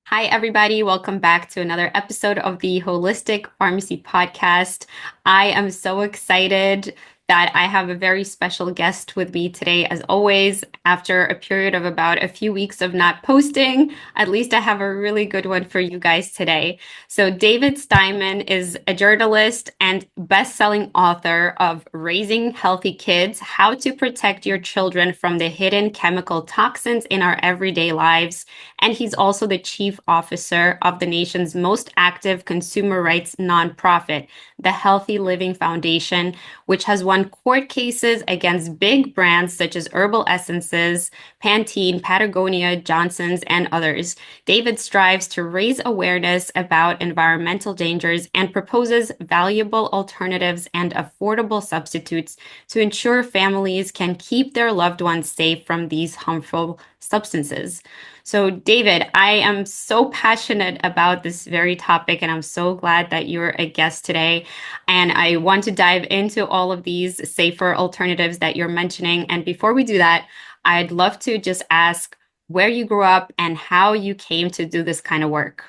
Hi, everybody. Welcome back to another episode of the Holistic Pharmacy Podcast. I am so excited that I have a very special guest with me today. As always, after a period of about a few weeks of not posting, at least I have a really good one for you guys today. So, David Steinman is a journalist and best-selling author of Raising Healthy Kids: How to Protect Your Children from the Hidden Chemical Toxins in Our Everyday Lives. And he's also the chief officer of the nation's most active consumer rights nonprofit, the Healthy Living Foundation, which has won court cases against big brands such as Herbal Essences, Pantene, Patagonia, Johnson's, and others. David strives to raise awareness about environmental dangers and proposes valuable alternatives and affordable substitutes to ensure families can keep their loved ones safe from these harmful substances. So, David, I am so passionate about this very topic, and I'm so glad that you're a guest today. And I want to dive into all of these safer alternatives that you're mentioning. And before we do that, I'd love to just ask where you grew up and how you came to do this kind of work.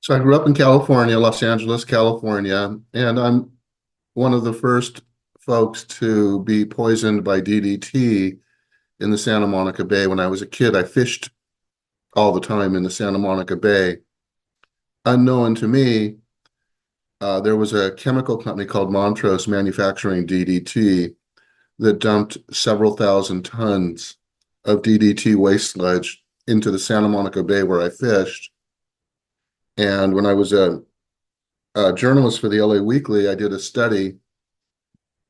So I grew up in California, Los Angeles, California, and I'm one of the first folks to be poisoned by DDT in the Santa Monica Bay. When I was a kid, I fished all the time in the Santa Monica Bay. Unknown to me, there was a chemical company called Montrose manufacturing DDT that dumped several thousand tons of DDT waste sludge into the Santa Monica Bay where I fished. And when I was a journalist for the LA Weekly, I did a study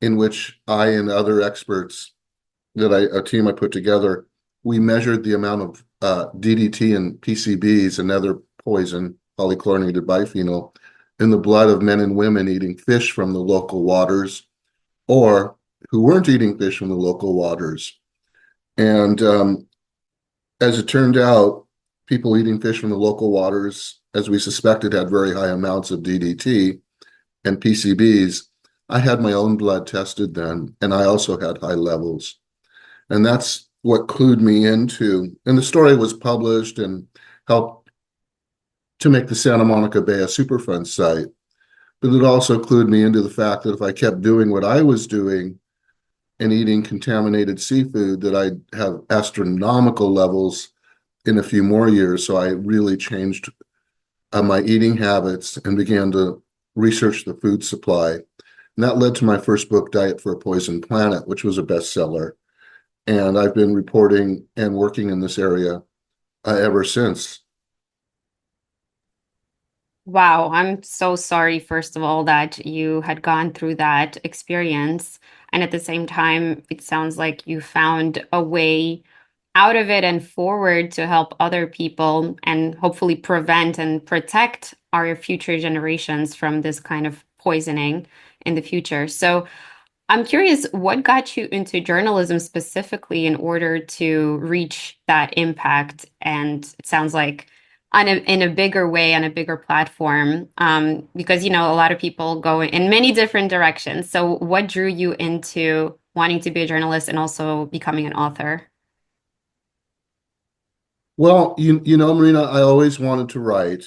in which I and other experts a team I put together, we measured the amount of DDT and PCBs, another poison, polychlorinated biphenyl, in the blood of men and women eating fish from the local waters or who weren't eating fish from the local waters. And as it turned out, people eating fish from the local waters, as we suspected, had very high amounts of DDT and PCBs. I had my own blood tested then, and I also had high levels. And that's what clued me into, and the story was published and helped to make the Santa Monica Bay a Superfund site. But it also clued me into the fact that if I kept doing what I was doing and eating contaminated seafood, that I'd have astronomical levels in a few more years. So I really changed my eating habits and began to research the food supply. And that led to my first book, Diet for a Poisoned Planet, which was a bestseller. And I've been reporting and working in this area ever since. Wow, I'm so sorry, first of all, that you had gone through that experience. And at the same time, it sounds like you found a way out of it and forward to help other people and hopefully prevent and protect our future generations from this kind of poisoning in the future. So I'm curious, what got you into journalism specifically in order to reach that impact? And it sounds like in a bigger way, on a bigger platform, because a lot of people go in many different directions. So, what drew you into wanting to be a journalist and also becoming an author? Well, you know, Marina, I always wanted to write,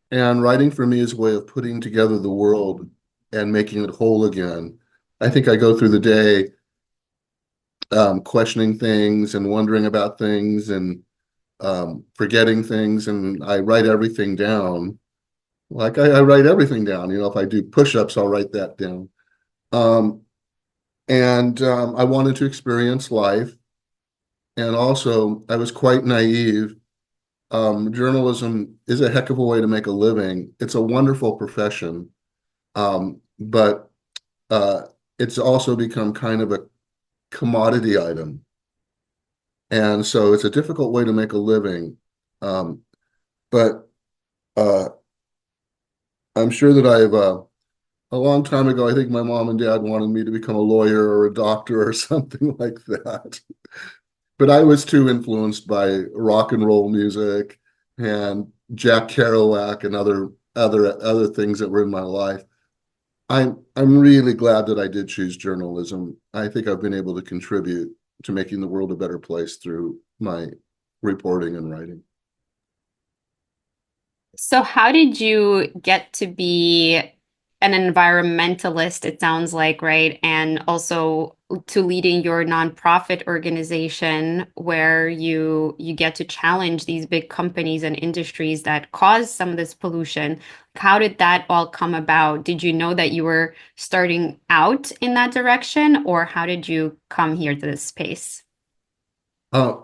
and writing for me is a way of putting together the world and making it whole again. I think I go through the day questioning things and wondering about things and forgetting things, and I write everything down. Like I write everything down. You know, if I do push-ups, I'll write that down. Um, and I wanted to experience life. And also, I was quite naive. Journalism is a heck of a way to make a living. It's a wonderful profession, but it's also become kind of a commodity item. And so it's a difficult way to make a living. Um, but uh, I'm sure that a long time ago, I think my mom and dad wanted me to become a lawyer or a doctor or something like that. But I was too influenced by rock and roll music and Jack Kerouac and other things that were in my life. I'm really glad that I did choose journalism. I think I've been able to contribute to making the world a better place through my reporting and writing. So how did you get to be an environmentalist, it sounds like, right? And also to leading your nonprofit organization where you get to challenge these big companies and industries that cause some of this pollution. How did that all come about? Did you know that you were starting out in that direction, or how did you come here to this space? Uh,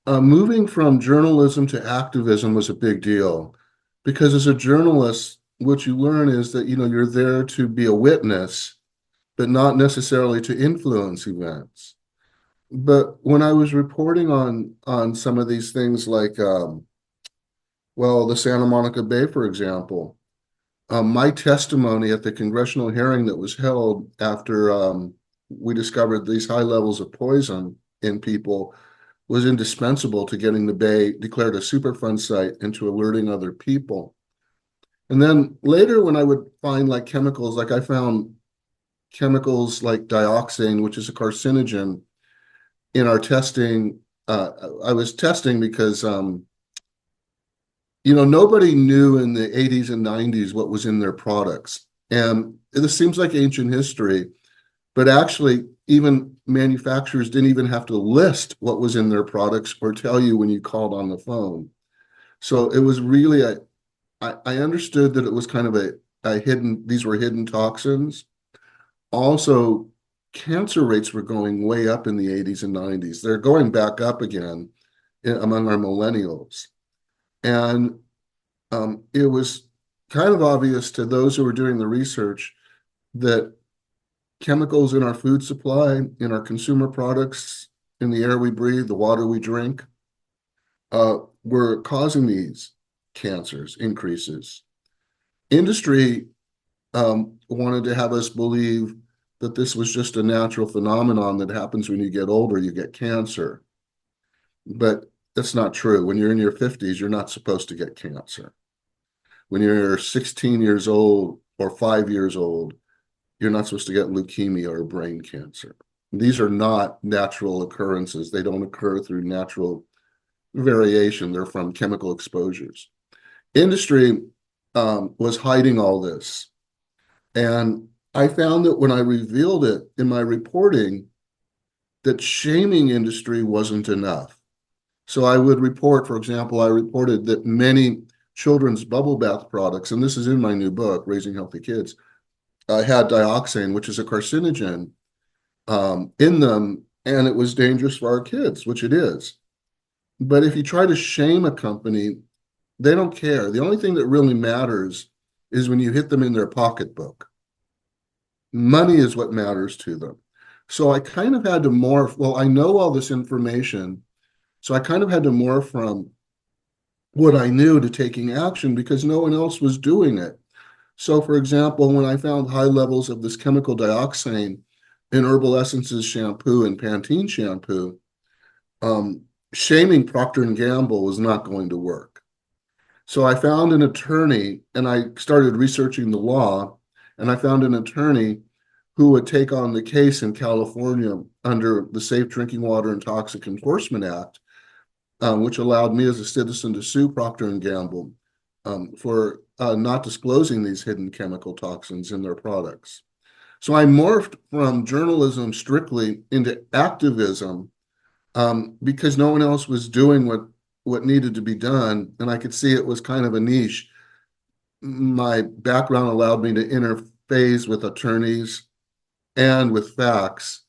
Moving from journalism to activism was a big deal because as a journalist, what you learn is that, you're there to be a witness, but not necessarily to influence events. But when I was reporting on some of these things like, well, the Santa Monica Bay, for example, my testimony at the congressional hearing that was held after we discovered these high levels of poison in people was indispensable to getting the bay declared a Superfund site and to alerting other people. And then later, when I would find like chemicals, like I found chemicals like dioxane, which is a carcinogen, in our testing. I was testing because nobody knew in the 80s and 90s what was in their products. And this seems like ancient history, but actually, even manufacturers didn't even have to list what was in their products or tell you when you called on the phone. So it was really I understood that it was kind of a hidden, these were hidden toxins. Also, cancer rates were going way up in the 80s and 90s. They're going back up again among our millennials. And it was kind of obvious to those who were doing the research that chemicals in our food supply, in our consumer products, in the air we breathe, the water we drink, were causing these cancers increases. Industry wanted to have us believe that this was just a natural phenomenon that happens when you get older, you get cancer. But that's not true. When you're in your 50s, you're not supposed to get cancer. When you're 16 years old or 5 years old, you're not supposed to get leukemia or brain cancer. These are not natural occurrences. They don't occur through natural variation. They're from chemical exposures. Industry was hiding all this. And I found that when I revealed it in my reporting, that shaming industry wasn't enough. So I would report, for example, I reported that many children's bubble bath products, and this is in my new book, Raising Healthy Kids, had dioxane, which is a carcinogen, in them, and it was dangerous for our kids, which it is. But if you try to shame a company, they don't care. The only thing that really matters is when you hit them in their pocketbook. Money is what matters to them. So I kind of had to morph. Well, I know all this information. So I kind of had to morph from what I knew to taking action because no one else was doing it. So, for example, when I found high levels of this chemical dioxane in Herbal Essences shampoo and Pantene shampoo, um, shaming Procter and Gamble was not going to work. So I found an attorney and I started researching the law, and I found an attorney who would take on the case in California under the Safe Drinking Water and Toxic Enforcement Act, which allowed me as a citizen to sue Procter and Gamble for not disclosing these hidden chemical toxins in their products. So I morphed from journalism strictly into activism because no one else was doing what needed to be done, and I could see it was kind of a niche. My background allowed me to interface with attorneys and with facts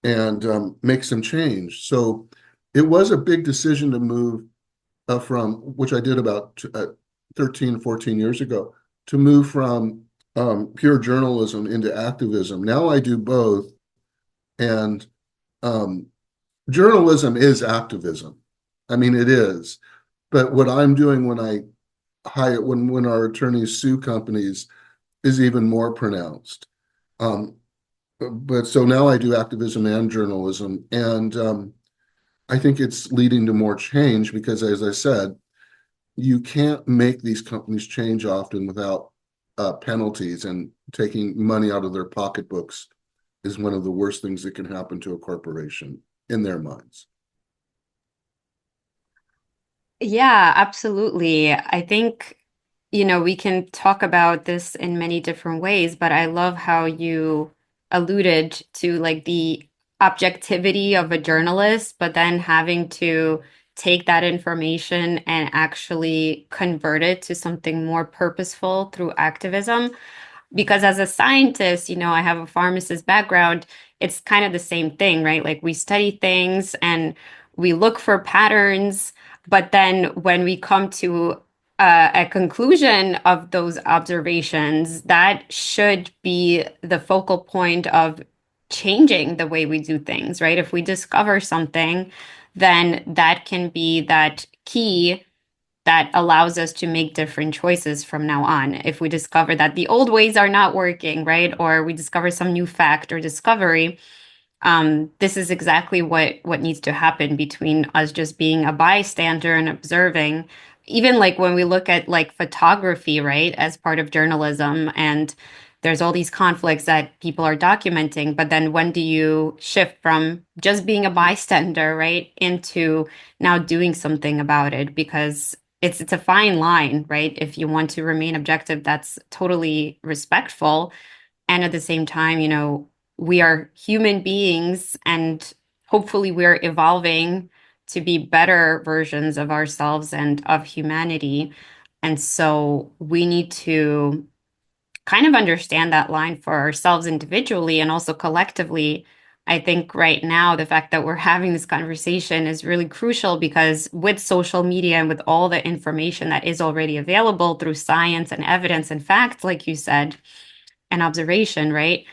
and make some change. So it was a big decision to move from, which I did about 13, 14 years ago, to move from pure journalism into activism. Now I do both. And um, journalism is activism. I mean, it is. But what I'm doing when I hire, when our attorneys sue companies is even more pronounced. Um, but so now I do activism and journalism. And I think it's leading to more change because, as I said, you can't make these companies change often without penalties, and taking money out of their pocketbooks is one of the worst things that can happen to a corporation in their minds. Yeah, absolutely. I think we can talk about this in many different ways, but I love how you alluded to like the objectivity of a journalist, but then having to take that information and actually convert it to something more purposeful through activism. Because as a scientist, I have a pharmacist background, it's kind of the same thing, right? Like we study things and we look for patterns, but then when we come to a conclusion of those observations, that should be the focal point of changing the way we do things, right? If we discover something, then that can be that key that allows us to make different choices from now on. If we discover that the old ways are not working, right? Or we discover some new fact or discovery, this is exactly what needs to happen between us just being a bystander and observing. Even like when we look at like photography, right, as part of journalism, and there's all these conflicts that people are documenting, but then when do you shift from just being a bystander, right, into now doing something about it? Because it's a fine line, right? If you want to remain objective, that's totally respectful. And at the same time, we are human beings and hopefully we're evolving to be better versions of ourselves and of humanity. And so we need to kind of understand that line for ourselves individually and also collectively. I think right now, the fact that we're having this conversation is really crucial because with social media and with all the information that is already available through science and evidence and facts, like you said, and observation, right?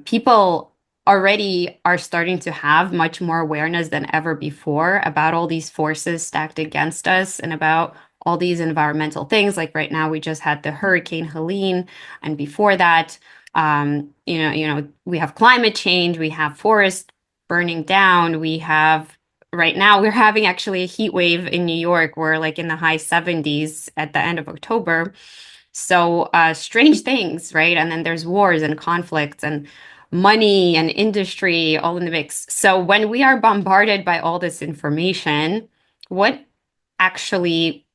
People already are starting to have much more awareness than ever before about all these forces stacked against us and about all these environmental things. Like right now, we just had the Hurricane Helene, and before that, we have climate change, we have forests burning down, we have right now we're having actually a heat wave in New York. We're like in the high 70s at the end of October. So strange things, right? And then there's wars and conflicts and money and industry all in the mix. So when we are bombarded by all this information, what actually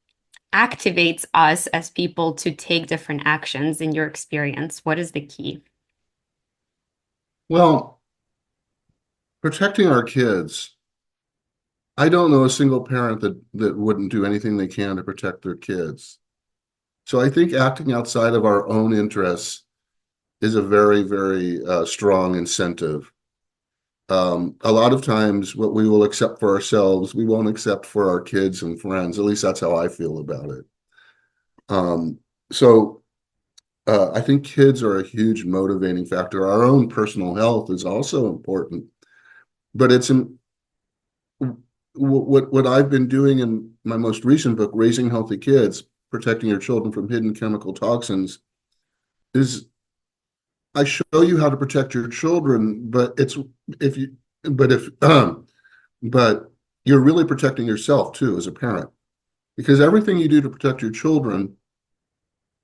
activates us as people to take different actions in your experience? What is the key? Well, protecting our kids. I don't know a single parent that wouldn't do anything they can to protect their kids. So I think acting outside of our own interests is a very, very strong incentive. A lot of times, what we will accept for ourselves, we won't accept for our kids and friends. At least that's how I feel about it. Um, so I think kids are a huge motivating factor. Our own personal health is also important, but it's what I've been doing in my most recent book, Raising Healthy Kids, Protecting Your Children from Hidden Chemical Toxins, is I show you how to protect your children, but it's if you but if but you're really protecting yourself too as a parent because everything you do to protect your children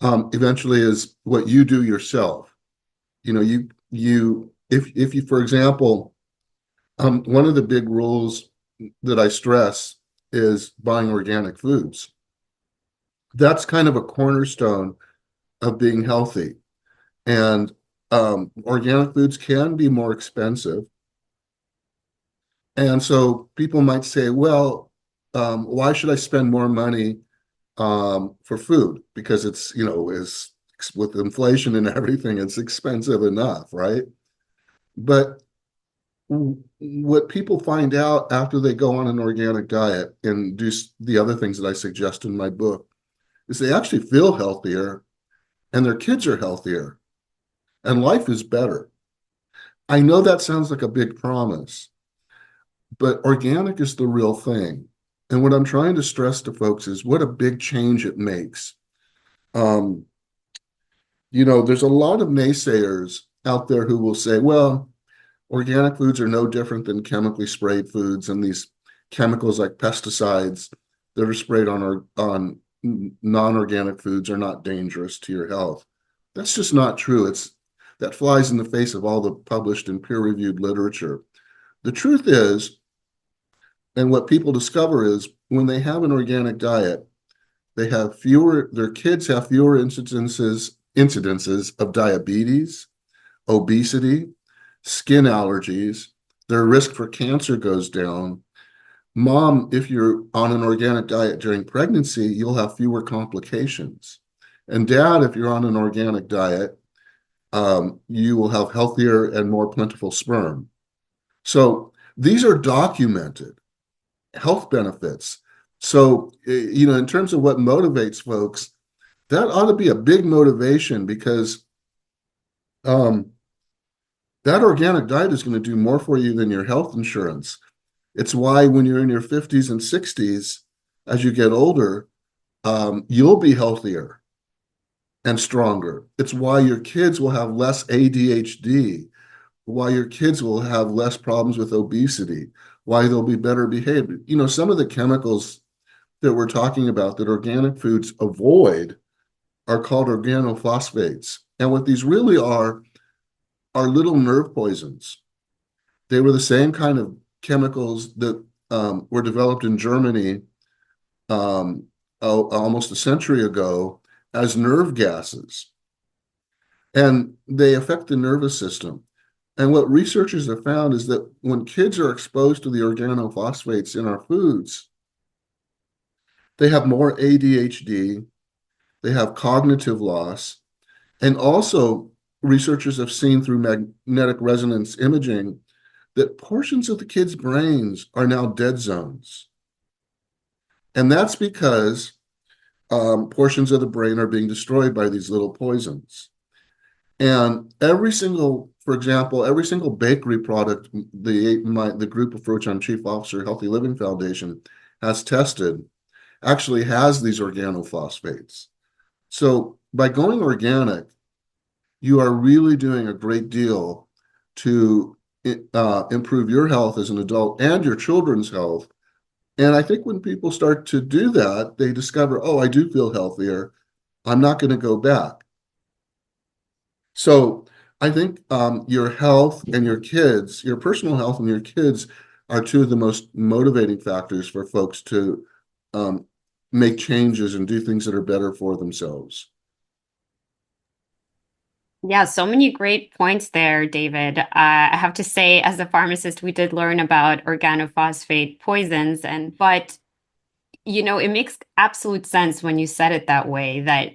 eventually is what you do yourself. You if you for example, one of the big rules that I stress is buying organic foods. That's kind of a cornerstone of being healthy. And organic foods can be more expensive. And so people might say, well, why should I spend more money for food? Because it's, is with inflation and everything, it's expensive enough, right? But what people find out after they go on an organic diet and do the other things that I suggest in my book is they actually feel healthier and their kids are healthier and life is better. I know that sounds like a big promise, but organic is the real thing. And what I'm trying to stress to folks is what a big change it makes. Um, there's a lot of naysayers out there who will say, well, organic foods are no different than chemically sprayed foods, and these chemicals like pesticides that are sprayed on non-organic foods are not dangerous to your health. That's just not true. That flies in the face of all the published and peer-reviewed literature. The truth is, and what people discover is when they have an organic diet, their kids have fewer incidences of diabetes, obesity, skin allergies. Their risk for cancer goes down. Mom, if you're on an organic diet during pregnancy, you'll have fewer complications. And dad, if you're on an organic diet, you will have healthier and more plentiful sperm. So these are documented health benefits. So, in terms of what motivates folks, that ought to be a big motivation because um, that organic diet is going to do more for you than your health insurance. It's why when you're in your 50s and 60s, as you get older, you'll be healthier and stronger. It's why your kids will have less ADHD, why your kids will have less problems with obesity, why they'll be better behaved. Some of the chemicals that we're talking about that organic foods avoid are called organophosphates. And what these really are little nerve poisons. They were the same kind of chemicals that were developed in Germany almost a century ago as nerve gases. And they affect the nervous system. And what researchers have found is that when kids are exposed to the organophosphates in our foods, they have more ADHD, they have cognitive loss, and also researchers have seen through magnetic resonance imaging that portions of the kids' brains are now dead zones. And that's because portions of the brain are being destroyed by these little poisons. And for example, every single bakery product the group of which I'm chief officer, Healthy Living Foundation, has tested actually has these organophosphates. So by going organic, you are really doing a great deal to improve your health as an adult and your children's health. And I think when people start to do that, they discover, oh, I do feel healthier. I'm not going to go back. So I think your health and your kids, your personal health and your kids are two of the most motivating factors for folks to um, make changes and do things that are better for themselves. Yeah, so many great points there, David. I have to say, as a pharmacist, we did learn about organophosphate poisons, but it makes absolute sense when you said it that way, that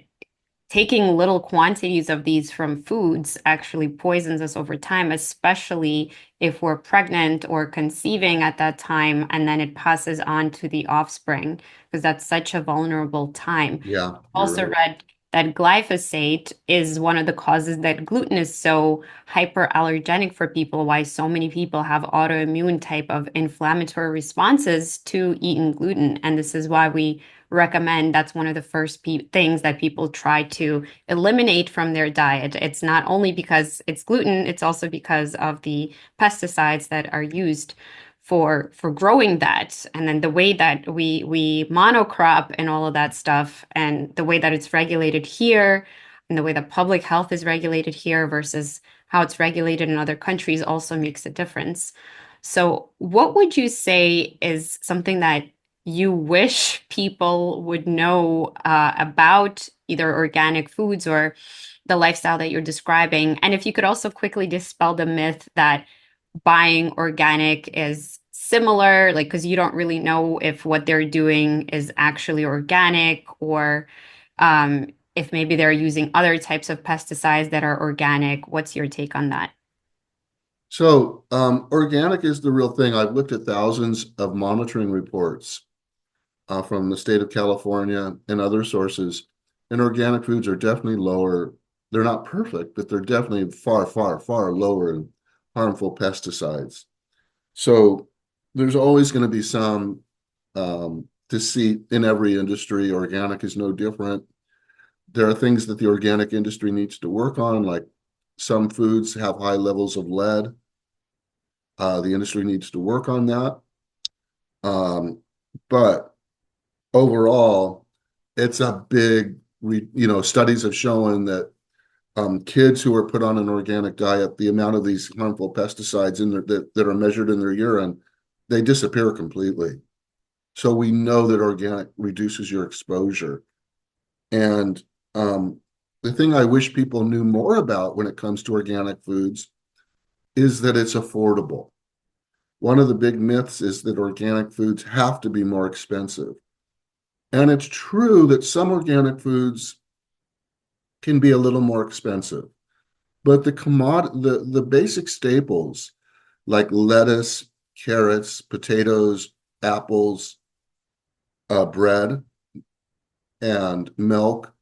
taking little quantities of these from foods actually poisons us over time, especially if we're pregnant or conceiving at that time, and then it passes on to the offspring, because that's such a vulnerable time. Yeah, you're Also right. read that glyphosate is one of the causes that gluten is so hyperallergenic for people, why so many people have autoimmune type of inflammatory responses to eating gluten. And this is why we recommend that's one of the first things that people try to eliminate from their diet. It's not only because it's gluten, it's also because of the pesticides that are used for growing that, and then the way that we monocrop and all of that stuff, and the way that it's regulated here, and the way that public health is regulated here versus how it's regulated in other countries also makes a difference. So what would you say is something that you wish people would know about either organic foods or the lifestyle that you're describing? And if you could also quickly dispel the myth that buying organic is similar, like, because you don't really know if what they're doing is actually organic, or if maybe they're using other types of pesticides that are organic. What's your take on that? So organic is the real thing. I've looked at thousands of monitoring reports from the state of California and other sources, and organic foods are definitely lower. They're not perfect, but they're definitely far, far, far lower in harmful pesticides. So there's always going to be some deceit in every industry. Organic is no different. There are things that the organic industry needs to work on, like some foods have high levels of lead. The industry needs to work on that. But overall, it's a big, studies have shown that kids who are put on an organic diet, the amount of these harmful pesticides that are measured in their urine, they disappear completely. So we know that organic reduces your exposure. And the thing I wish people knew more about when it comes to organic foods is that it's affordable. One of the big myths is that organic foods have to be more expensive. And it's true that some organic foods can be a little more expensive, but the basic staples like lettuce, carrots, potatoes, apples, bread, and milk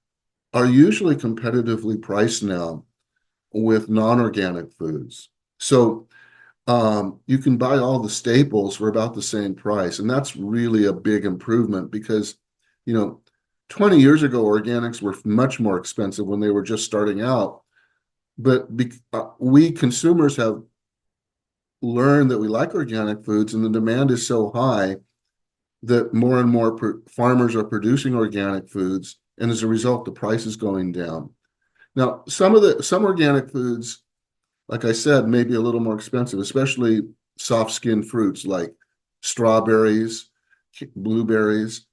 are usually competitively priced now with non-organic foods. So you can buy all the staples for about the same price. And that's really a big improvement because, you know, 20 years ago, organics were much more expensive when they were just starting out. But we consumers have learned that we like organic foods, and the demand is so high that more and more farmers are producing organic foods. And as a result, the price is going down. Now, some organic foods, like I said, may be a little more expensive, especially soft skinned fruits like strawberries, blueberries.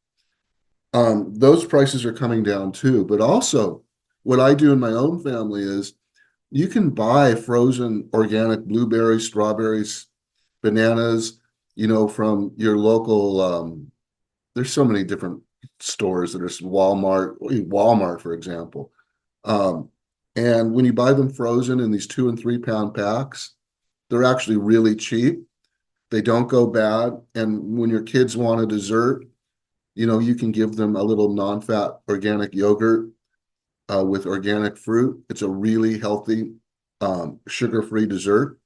Those prices are coming down too. But also, what I do in my own family is you can buy frozen organic blueberries, strawberries, bananas, from your local. There's so many different stores that are Walmart, for example. Um, and when you buy them frozen in these 2 and 3 pound packs, they're actually really cheap. They don't go bad. And when your kids want a dessert, you can give them a little non-fat organic yogurt with organic fruit. It's a really healthy, sugar-free dessert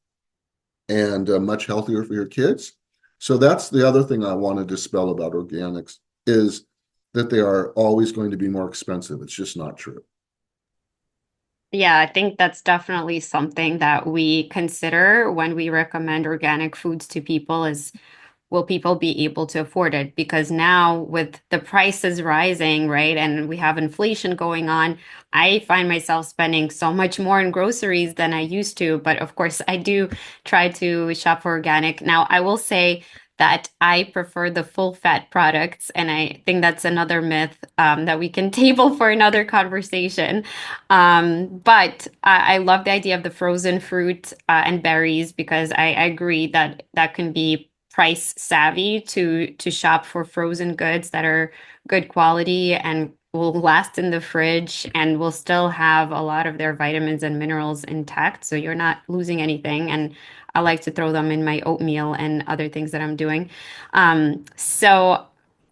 and much healthier for your kids. So that's the other thing I want to dispel about organics is that they are always going to be more expensive. It's just not true. Yeah, I think that's definitely something that we consider when we recommend organic foods to people is will people be able to afford it? Because now with the prices rising, right, and we have inflation going on, I find myself spending so much more in groceries than I used to. But of course, I do try to shop for organic. Now, I will say that I prefer the full fat products, and I think that's another myth that we can table for another conversation. But I love the idea of the frozen fruit and berries because I agree that that can be price savvy to shop for frozen goods that are good quality and will last in the fridge and will still have a lot of their vitamins and minerals intact. So you're not losing anything. And I like to throw them in my oatmeal and other things that I'm doing. So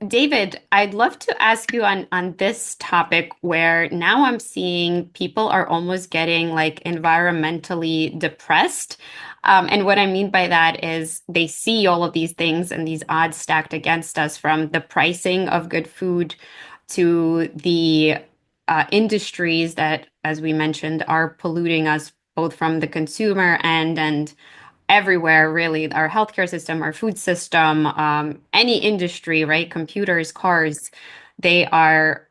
David, I'd love to ask you on this topic where now I'm seeing people are almost getting like environmentally depressed. And what I mean by that is they see all of these things and these odds stacked against us from the pricing of good food to the industries that, as we mentioned, are polluting us both from the consumer and everywhere, really, our healthcare system, our food system, any industry, right? Computers, cars, they are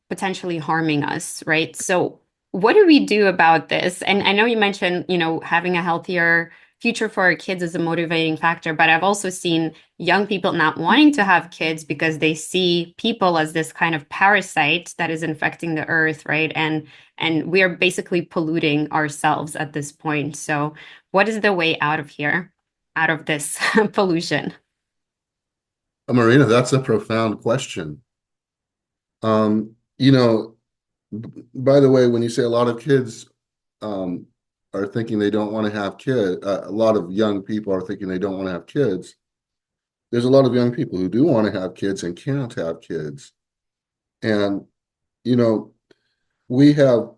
potentially harming us, right? So what do we do about this? And I know you mentioned, having a healthier future for our kids is a motivating factor, but I've also seen young people not wanting to have kids because they see people as this kind of parasite that is infecting the earth, right? And we are basically polluting ourselves at this point. So what is the way out of here, out of this pollution? Marina, that's a profound question. Um, you know, by the way, when you say a lot of kids um, are thinking they don't want to have kids, a lot of young people are thinking they don't want to have kids. There's a lot of young people who do want to have kids and can't have kids. And, you know, we have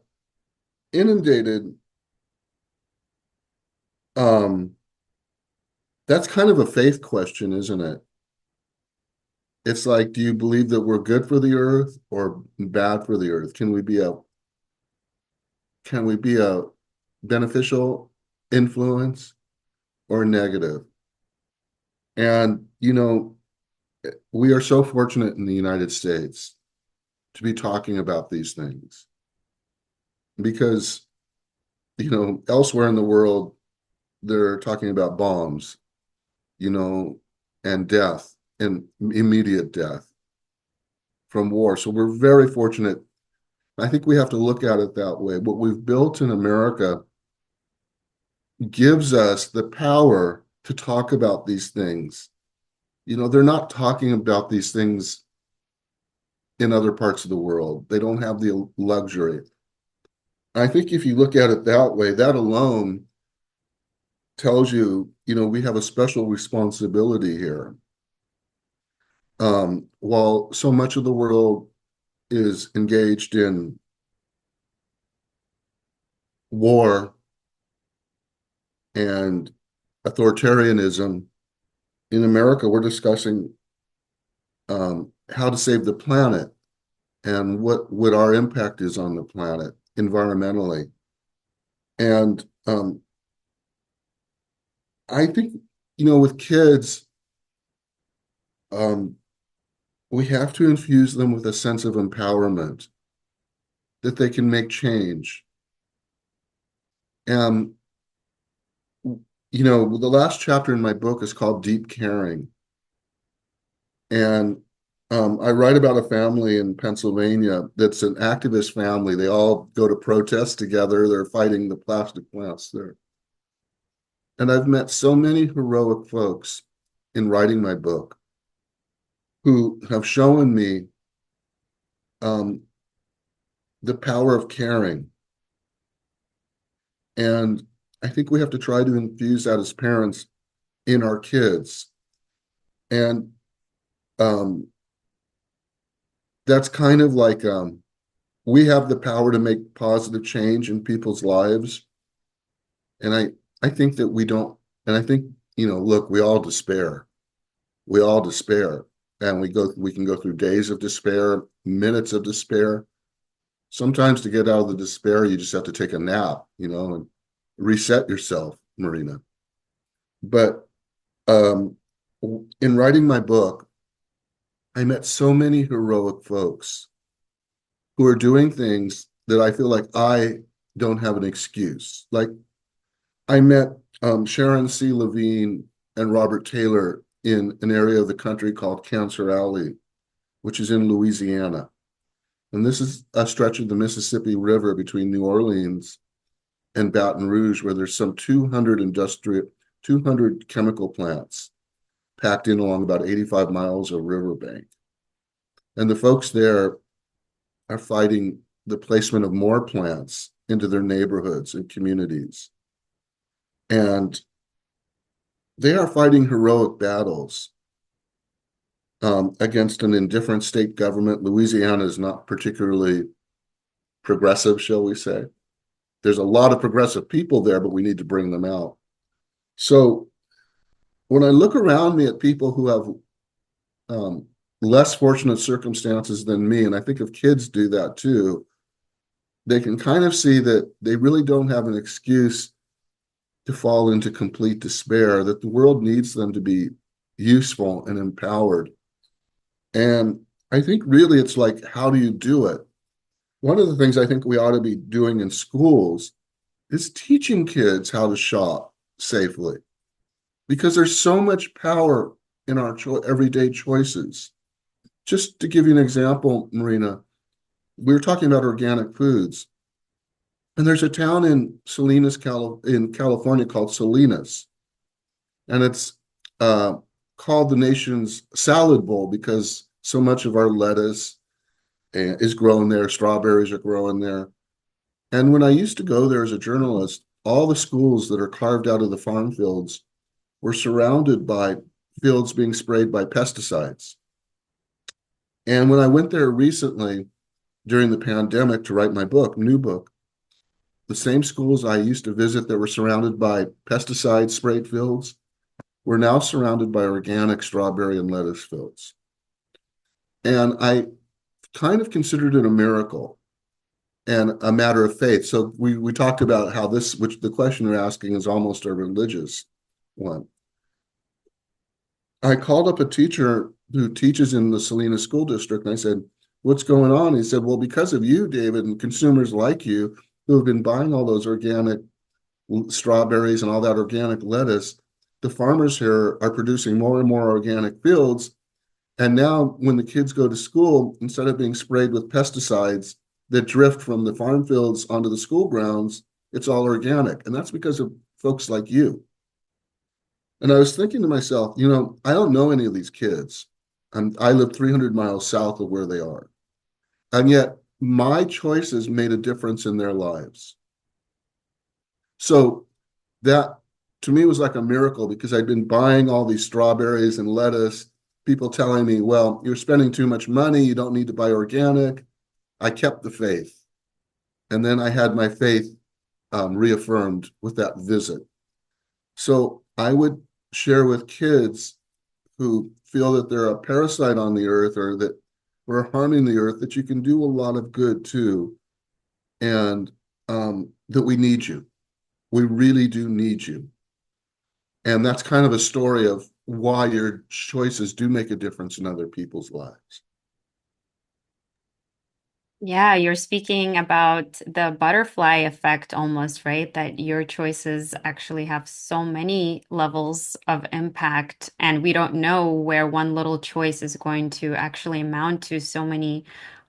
inundated, um, that's kind of a faith question, isn't it? It's like, do you believe that we're good for the earth or bad for the earth? Can we be a beneficial influence or negative? And, we are so fortunate in the United States to be talking about these things because, elsewhere in the world, they're talking about bombs, you know, and death and immediate death from war. So we're very fortunate I think we have to look at it that way. What we've built in America gives us the power to talk about these things. They're not talking about these things in other parts of the world. They don't have the luxury. I think if you look at it that way, that alone tells you, we have a special responsibility here. While so much of the world is engaged in war and authoritarianism, in America, we're discussing how to save the planet and what our impact is on the planet environmentally. And I think, with kids, um, we have to infuse them with a sense of empowerment that they can make change. And, the last chapter in my book is called Deep Caring. And I write about a family in Pennsylvania that's an activist family. They all go to protest together. They're fighting the plastic plants there. And I've met so many heroic folks in writing my book who have shown me um, the power of caring. And I think we have to try to infuse that as parents in our kids. And um, that's kind of like we have the power to make positive change in people's lives. And I think that we don't, and I think, look, we all despair. We all despair. And we can go through days of despair, minutes of despair. Sometimes to get out of the despair, you just have to take a nap, and reset yourself, Marina. But in writing my book, I met so many heroic folks who are doing things that I feel like I don't have an excuse. Like I met Sharon C. Levine and Robert Taylor in an area of the country called Cancer Alley, which is in Louisiana. And this is a stretch of the Mississippi River between New Orleans and Baton Rouge, where there's some 200 chemical plants packed in along about 85 miles of riverbank. And the folks there are fighting the placement of more plants into their neighborhoods and communities. And they are fighting heroic battles against an indifferent state government. Louisiana is not particularly progressive, shall we say. There's a lot of progressive people there, but we need to bring them out. So when I look around me at people who have less fortunate circumstances than me, and I think if kids do that too, they can kind of see that they really don't have an excuse to fall into complete despair, that the world needs them to be useful and empowered. And I think really it's like, how do you do it? One of the things I think we ought to be doing in schools is teaching kids how to shop safely, because there's so much power in our everyday choices. Just to give you an example, Marina, we were talking about organic foods, and there's a town in Salinas, in California called Salinas, and it's called the nation's salad bowl because so much of our lettuce is grown there, strawberries are growing there. And when I used to go there as a journalist, all the schools that are carved out of the farm fields were surrounded by fields being sprayed by pesticides. And when I went there recently during the pandemic to write my book, new book, the same schools I used to visit that were surrounded by pesticide sprayed fields were now surrounded by organic strawberry and lettuce fields. And I kind of considered it a miracle and a matter of faith. So we talked about how this, which the question you're asking is almost a religious one. I called up a teacher who teaches in the Salinas School District, and I said, "What's going on?" He said, "Well, because of you, David, and consumers like you who have been buying all those organic strawberries and all that organic lettuce, the farmers here are producing more and more organic fields. And now when the kids go to school, instead of being sprayed with pesticides, that drift from the farm fields onto the school grounds, it's all organic. And that's because of folks like you. And I was thinking to myself, I don't know any of these kids. I live 300 miles south of where they are. And yet my choices made a difference in their lives. So that to me was like a miracle because I'd been buying all these strawberries and lettuce, people telling me, well, you're spending too much money. You don't need to buy organic. I kept the faith. And then I had my faith reaffirmed with that visit. So I would share with kids who feel that they're a parasite on the earth or that we're harming the earth that you can do a lot of good too, and that we need you. We really do need you. And that's kind of a story of why your choices do make a difference in other people's lives. Yeah, you're speaking about the butterfly effect almost, right? That your choices actually have so many levels of impact, and we don't know where one little choice is going to actually amount to so many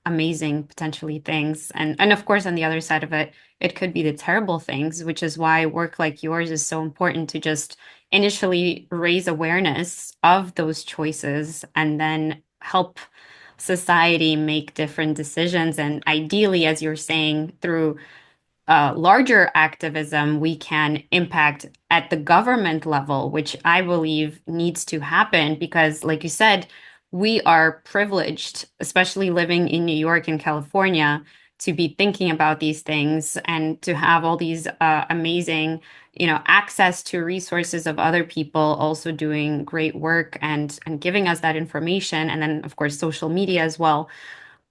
amazing potentially things. And of course, on the other side of it, it could be the terrible things, which is why work like yours is so important to just initially raise awareness of those choices and then help society make different decisions. And ideally, as you're saying, through larger activism, we can impact at the government level, which I believe needs to happen because, like you said, we are privileged, especially living in New York and California, to be thinking about these things and to have all these amazing, access to resources of other people also doing great work and giving us that information. And then, of course, social media as well.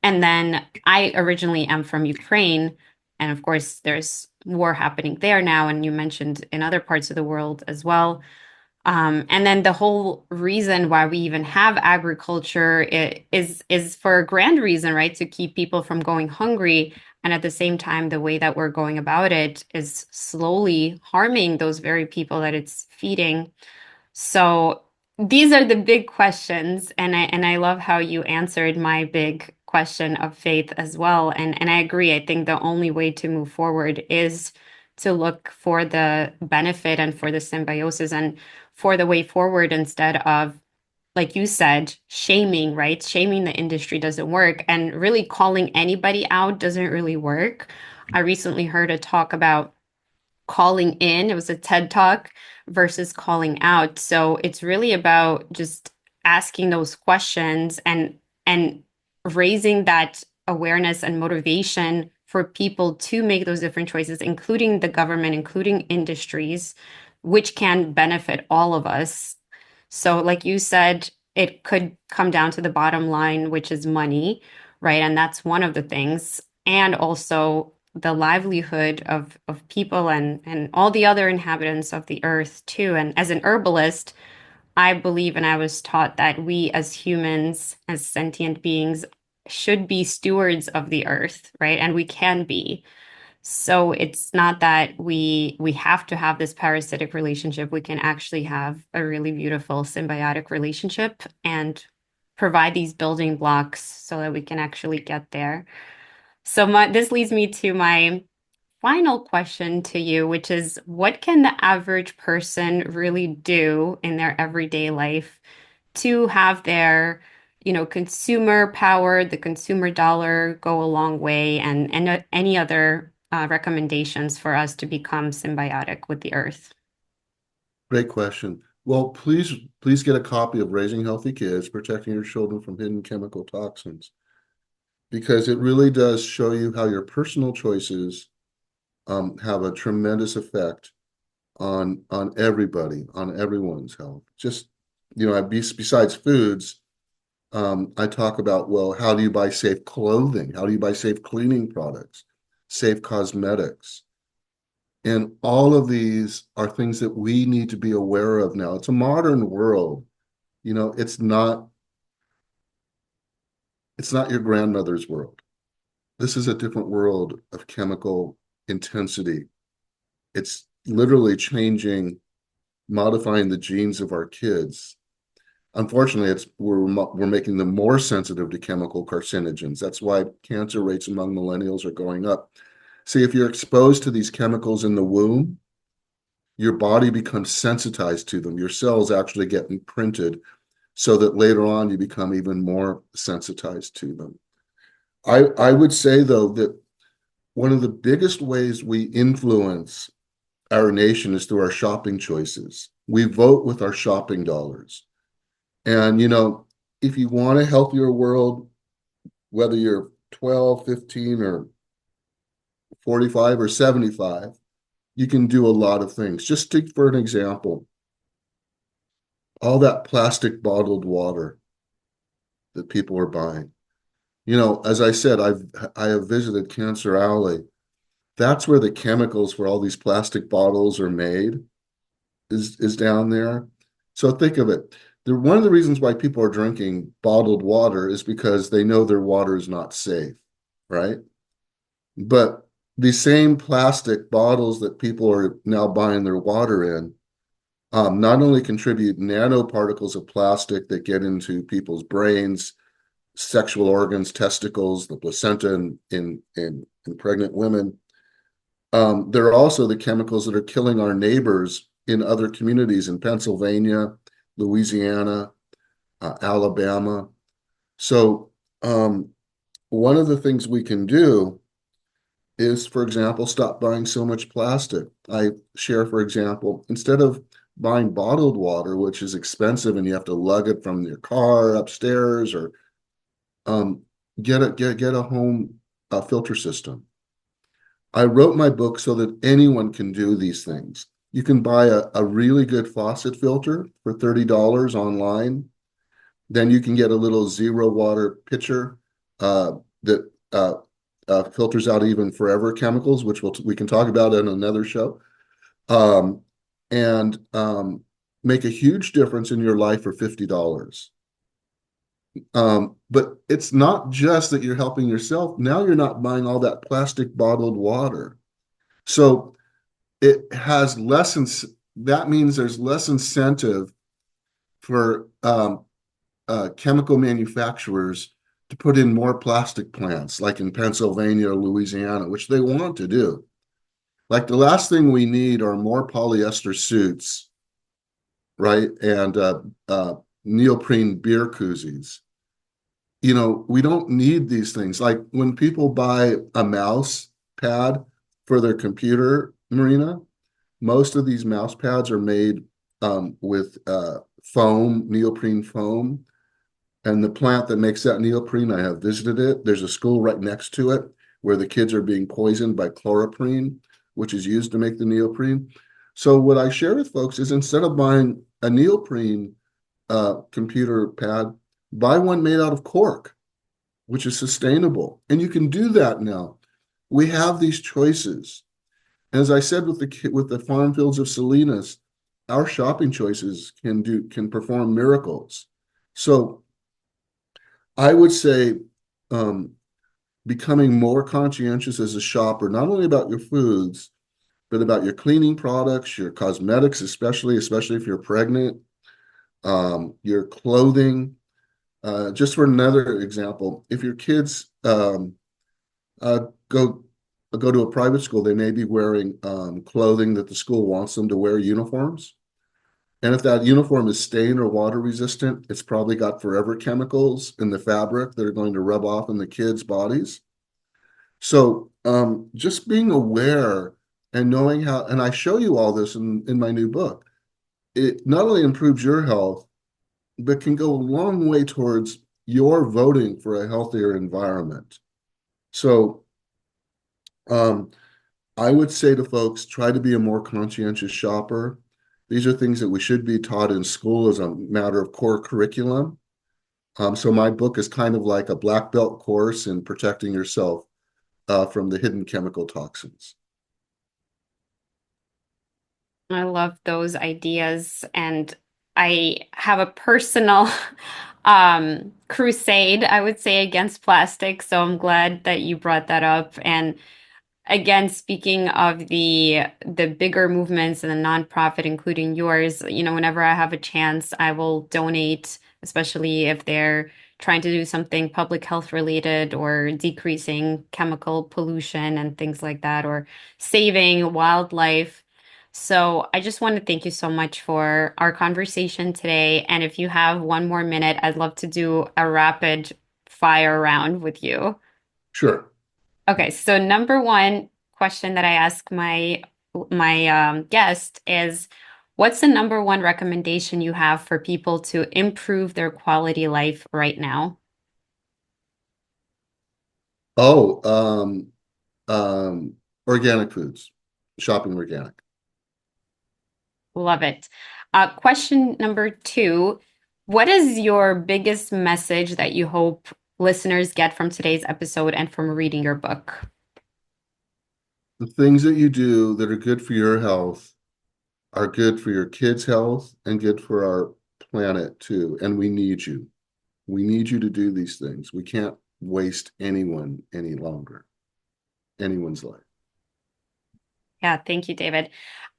And then I originally am from Ukraine. And of course, there's war happening there now. And you mentioned in other parts of the world as well. And then the whole reason why we even have agriculture is for a grand reason, right? To keep people from going hungry. And at the same time, the way that we're going about it is slowly harming those very people that it's feeding. So these are the big questions, and I love how you answered my big question of faith as well. And I agree. I think the only way to move forward is to look for the benefit and for the symbiosis and for the way forward instead of, like you said, shaming, right? Shaming the industry doesn't work, and really calling anybody out doesn't really work. I recently heard a talk about calling in. It was a TED Talk versus calling out. So it's really about just asking those questions and raising that awareness and motivation for people to make those different choices, including the government, including industries, which can benefit all of us. So, like you said, it could come down to the bottom line, which is money, right? And that's one of the things. And also the livelihood of people and all the other inhabitants of the earth too. And as an herbalist, I believe and I was taught that we as humans, as sentient beings, should be stewards of the earth, right? And we can be. So it's not that we have to have this parasitic relationship. We can actually have a really beautiful symbiotic relationship and provide these building blocks so that we can actually get there. So this leads me to my final question to you, which is what can the average person really do in their everyday life to have their, consumer power, the consumer dollar go a long way, and any other recommendations for us to become symbiotic with the earth? Great question. Well, please get a copy of Raising Healthy Kids, Protecting Your Children from Hidden Chemical Toxins, because it really does show you how your personal choices have a tremendous effect on everybody, on everyone's health. Just, besides foods, I talk about, well, how do you buy safe clothing? How do you buy safe cleaning products, safe cosmetics? And all of these are things that we need to be aware of now. It's a modern world. It's not your grandmother's world. This is a different world of chemical intensity. It's literally changing, modifying the genes of our kids. Unfortunately, we're making them more sensitive to chemical carcinogens. That's why cancer rates among millennials are going up. See, if you're exposed to these chemicals in the womb, your body becomes sensitized to them. Your cells actually get imprinted so that later on you become even more sensitized to them. I would say, though, that one of the biggest ways we influence our nation is through our shopping choices. We vote with our shopping dollars. And, if you want a healthier world, whether you're 12, 15, or 45 or 75, you can do a lot of things. Just take for an example, all that plastic bottled water that people are buying. As I said, I have visited Cancer Alley. That's where the chemicals for all these plastic bottles are made, is down there. So think of it. One of the reasons why people are drinking bottled water is because they know their water is not safe, right? But the same plastic bottles that people are now buying their water in not only contribute nanoparticles of plastic that get into people's brains, sexual organs, testicles, the placenta in pregnant women. There are also the chemicals that are killing our neighbors in other communities in Pennsylvania, Louisiana, Alabama. So one of the things we can do is, for example, stop buying so much plastic. I share, for example, instead of buying bottled water, which is expensive and you have to lug it from your car upstairs, or um, get a home filter system. I wrote my book so that anyone can do these things. You can buy a really good faucet filter for $30 online. Then you can get a little zero water pitcher that filters out even forever chemicals, which we can talk about in another show, um, and make a huge difference in your life for $50. But it's not just that you're helping yourself. Now you're not buying all that plastic bottled water. So it has less, that means there's less incentive for chemical manufacturers to put in more plastic plants, like in Pennsylvania or Louisiana, which they want to do. Like the last thing we need are more polyester suits, right? And neoprene beer koozies. We don't need these things. Like when people buy a mouse pad for their computer, Marina, most of these mouse pads are made with foam, neoprene foam. And the plant that makes that neoprene, I have visited it. There's a school right next to it where the kids are being poisoned by chloroprene, which is used to make the neoprene. So what I share with folks is, instead of buying a neoprene computer pad, buy one made out of cork, which is sustainable. And you can do that now. We have these choices. As I said with the farm fields of Salinas, our shopping choices can perform miracles. So I would say becoming more conscientious as a shopper, not only about your foods, but about your cleaning products, your cosmetics, especially if you're pregnant, your clothing. Just for another example, if your kids uh, go go to a private school, they may be wearing clothing that the school wants them to wear, uniforms. And if that uniform is stain or water resistant, it's probably got forever chemicals in the fabric that are going to rub off in the kids' bodies. So just being aware and knowing how, and I show you all this in my new book, it not only improves your health, but can go a long way towards your voting for a healthier environment. So um, I would say to folks, try to be a more conscientious shopper. These are things that we should be taught in school as a matter of core curriculum. So my book is kind of like a black belt course in protecting yourself from the hidden chemical toxins. I love those ideas. And I have a personal crusade, I would say, against plastic. So I'm glad that you brought that up. And again, speaking of the bigger movements and the nonprofit, including yours, whenever I have a chance, I will donate, especially if they're trying to do something public health related or decreasing chemical pollution and things like that, or saving wildlife. So I just want to thank you so much for our conversation today. And if you have one more minute, I'd love to do a rapid fire round with you. Sure. Okay, so number one question that I ask my guest is, what's the number one recommendation you have for people to improve their quality life right now? Oh, organic foods, shopping organic. Love it. Question number two, what is your biggest message that you hope listeners get from today's episode and from reading your book? The things that you do that are good for your health are good for your kids' health and good for our planet too. And we need you. We need you to do these things. We can't waste anyone any longer, anyone's life. Yeah, thank you, David.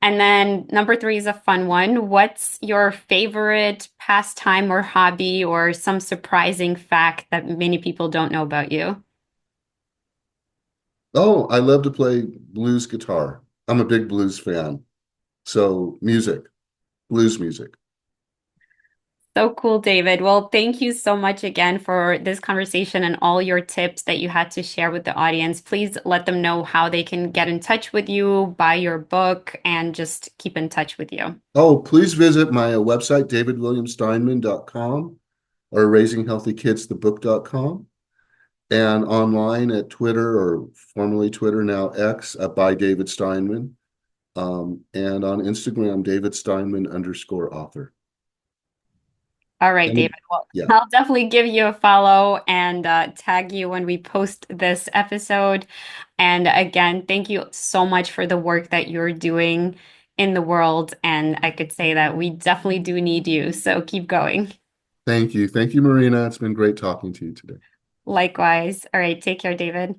And then number three is a fun one. What's your favorite pastime or hobby or some surprising fact that many people don't know about you? Oh, I love to play blues guitar. I'm a big blues fan. So music, blues music. So cool, David. Well, thank you so much again for this conversation and all your tips that you had to share with the audience. Please let them know how they can get in touch with you, buy your book, and just keep in touch with you. Oh, please visit my website, davidwilliamsteinman.com or raisinghealthykidsthebook.com and online at Twitter or formerly Twitter, now X, by David Steinman. And on Instagram, David Steinman _author. All right, David. And Well, yeah, I'll definitely give you a follow and tag you when we post this episode. And again, thank you so much for the work that you're doing in the world. And I could say that we definitely do need you. So keep going. thank you. Thank you, Marina. It's been great talking to you today. Likewise. All right. Take care, David.